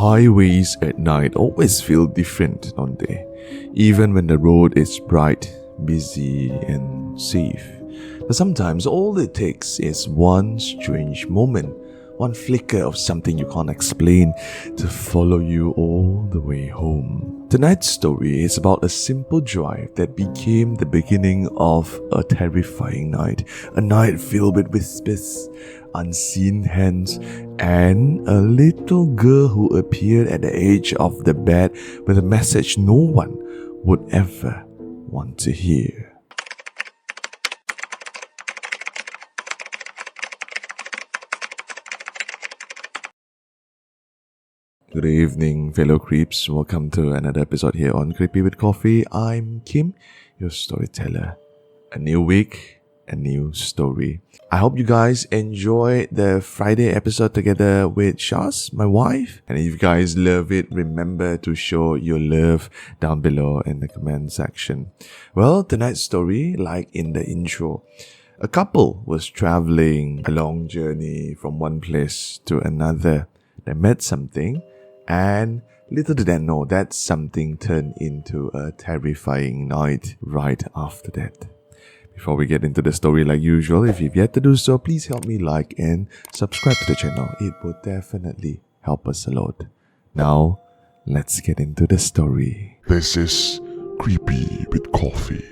Highways at night always feel different, don't they? Even when the road is bright, busy, and safe. But sometimes all it takes is one strange moment, one flicker of something you can't explain to follow you all the way home. Tonight's story is about a simple drive that became the beginning of a terrifying night. A night filled with whispers, unseen hands, and a little girl who appeared at the edge of the bed with a message no one would ever want to hear. Good evening, fellow creeps. Welcome to another episode here on Creepy with Coffee. I'm Kim, your storyteller. A new week, a new story. I hope you guys enjoyed the Friday episode together with Shaz, my wife. And if you guys love it, remember to show your love down below in the comment section. Well, tonight's story, like in the intro, a couple was traveling a long journey from one place to another. They met something, and little did they know that something turned into a terrifying night right after that. Before we get into the story like usual, if you've yet to do so, please help me like and subscribe to the channel. It would definitely help us a lot. Now, let's get into the story. This is Creepy with Coffee.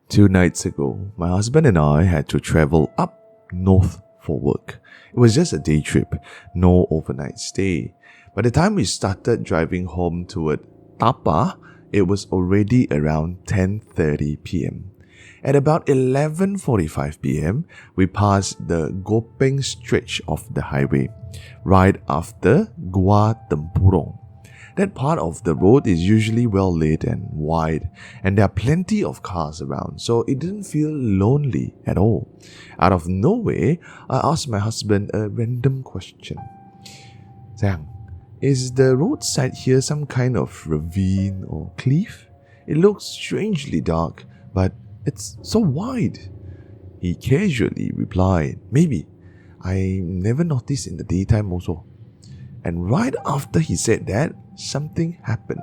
2 nights ago, my husband and I had to travel up north for work. It was just a day trip, no overnight stay. By the time we started driving home toward Tapa, it was already around 10:30 p.m. At about 11:45 p.m., we passed the Gopeng stretch of the highway, right after Gua Tempurong. That part of the road is usually well lit and wide, and there are plenty of cars around, so it didn't feel lonely at all. Out of nowhere, I asked my husband a random question. Sayang, is the roadside here some kind of ravine or cliff? It looks strangely dark, but it's so wide. He casually replied, maybe. I never noticed in the daytime also. And right after he said that, something happened.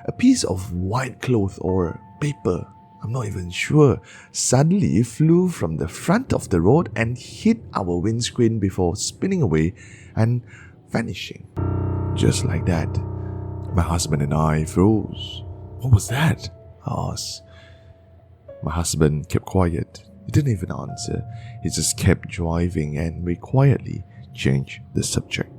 A piece of white cloth or paper, I'm not even sure, suddenly flew from the front of the road and hit our windscreen before spinning away and vanishing. Just like that. My husband and I froze. What was that? I asked. My husband kept quiet. He didn't even answer. He just kept driving, and we quietly changed the subject.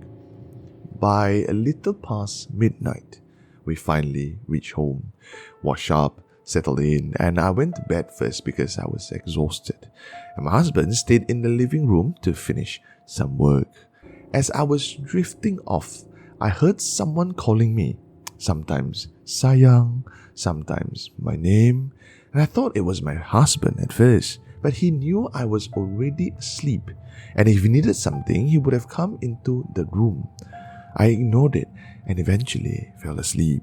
By a little past midnight, we finally reached home, washed up, settled in, and I went to bed first because I was exhausted. And my husband stayed in the living room to finish some work. As I was drifting off, I heard someone calling me, sometimes sayang, sometimes my name, and I thought it was my husband at first, but he knew I was already asleep, and if he needed something, he would have come into the room. I ignored it and eventually fell asleep.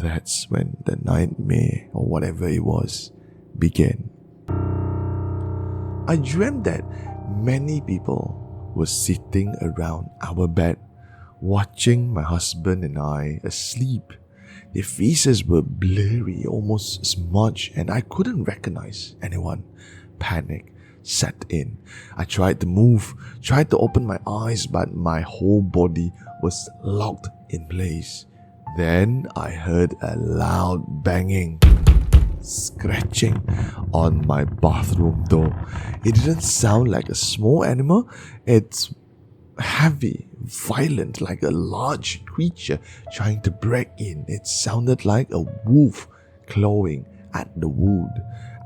That's when the nightmare, or whatever it was, began. I dreamt that many people were sitting around our bed, watching my husband and I asleep. Their faces were blurry, almost smudged, and I couldn't recognize anyone. Panic set in. I tried to move, tried to open my eyes, but my whole body was locked in place. Then I heard a loud banging, scratching on my bathroom door. It didn't sound like a small animal. It's heavy, violent, like a large creature trying to break in. It sounded like a wolf clawing at the wood.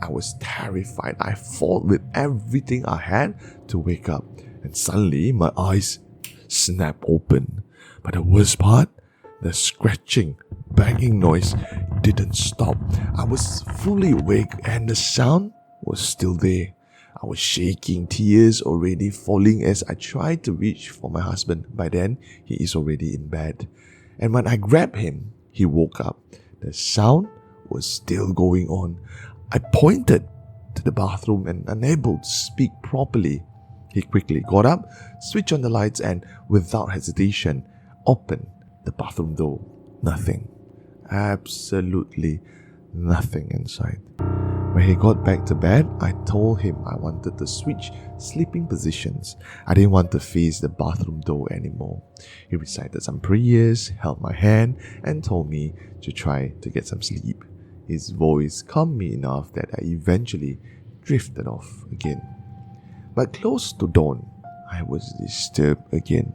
I was terrified. I fought with everything I had to wake up, and suddenly my eyes snapped open. But the worst part, the scratching, banging noise didn't stop. I was fully awake and the sound was still there. I was shaking, tears already falling as I tried to reach for my husband. By then, he is already in bed. And when I grabbed him, he woke up. The sound was still going on. I pointed to the bathroom and, unable to speak properly, he quickly got up, switched on the lights, and without hesitation, opened the bathroom door. Nothing. Absolutely nothing inside. When he got back to bed, I told him I wanted to switch sleeping positions. I didn't want to face the bathroom door anymore. He recited some prayers, held my hand, and told me to try to get some sleep. His voice calmed me enough that I eventually drifted off again. But close to dawn, I was disturbed again.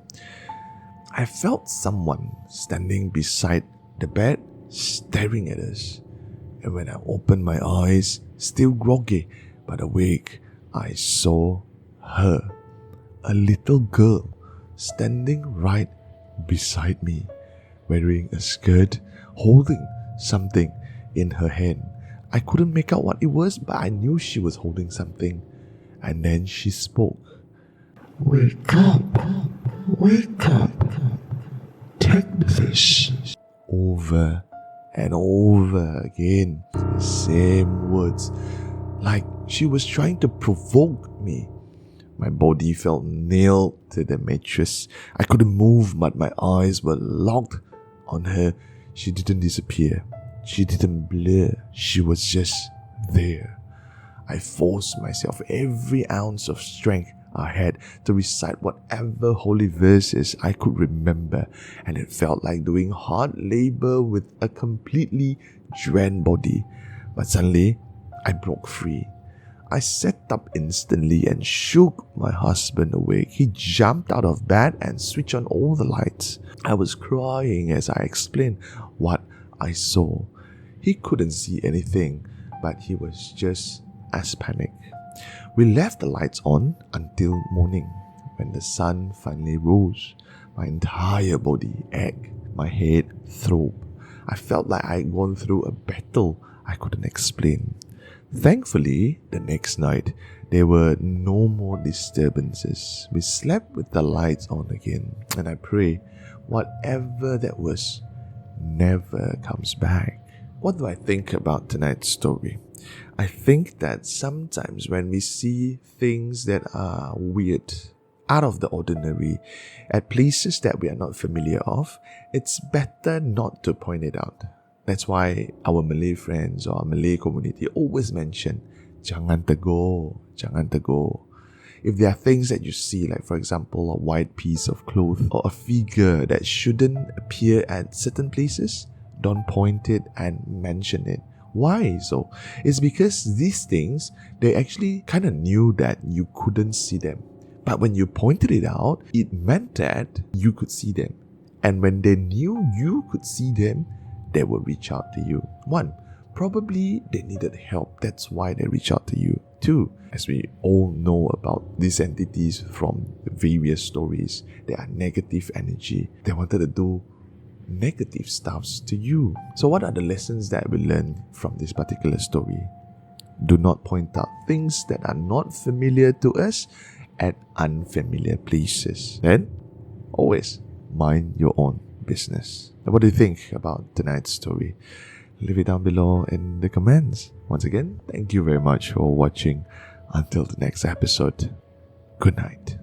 I felt someone standing beside the bed, staring at us. And when I opened my eyes, still groggy but awake, I saw her, a little girl, standing right beside me, wearing a skirt, holding something in her hand. I couldn't make out what it was, but I knew she was holding something. And then she spoke. Wake up! Wake up! Take this! Over and over again, the same words, like she was trying to provoke me. My body felt nailed to the mattress. I couldn't move, but my eyes were locked on her. She didn't disappear. She didn't blur. She was just there. I forced myself every ounce of strength I had to recite whatever holy verses I could remember, and it felt like doing hard labor with a completely drenched body. But suddenly, I broke free. I sat up instantly and shook my husband awake. He jumped out of bed and switched on all the lights. I was crying as I explained what I saw. He couldn't see anything, but he was just as panicked. We left the lights on until morning. When the sun finally rose, my entire body ached, my head throbbed. I felt like I had gone through a battle I couldn't explain. Thankfully, the next night, there were no more disturbances. We slept with the lights on again, and I pray whatever that was never comes back. What do I think about tonight's story? I think that sometimes when we see things that are weird, out of the ordinary, at places that we are not familiar of, it's better not to point it out. That's why our Malay friends or our Malay community always mention, jangan tegur, jangan tegur. If there are things that you see, like for example, a white piece of cloth or a figure that shouldn't appear at certain places, don't point it and mention it. Why so? It's because these things, they actually kind of knew that you couldn't see them. But when you pointed it out, it meant that you could see them. And when they knew you could see them, they would reach out to you. 1, probably they needed help. That's why they reach out to you. 2, as we all know about these entities from various stories, they are negative energy. They wanted to do negative stuffs to you. So what are the lessons that we learn from this particular story? Do not point out things that are not familiar to us at unfamiliar places. Then, always mind your own business. Now, what do you think about tonight's story? Leave it down below in the comments. Once again, thank you very much for watching. Until the next episode, good night.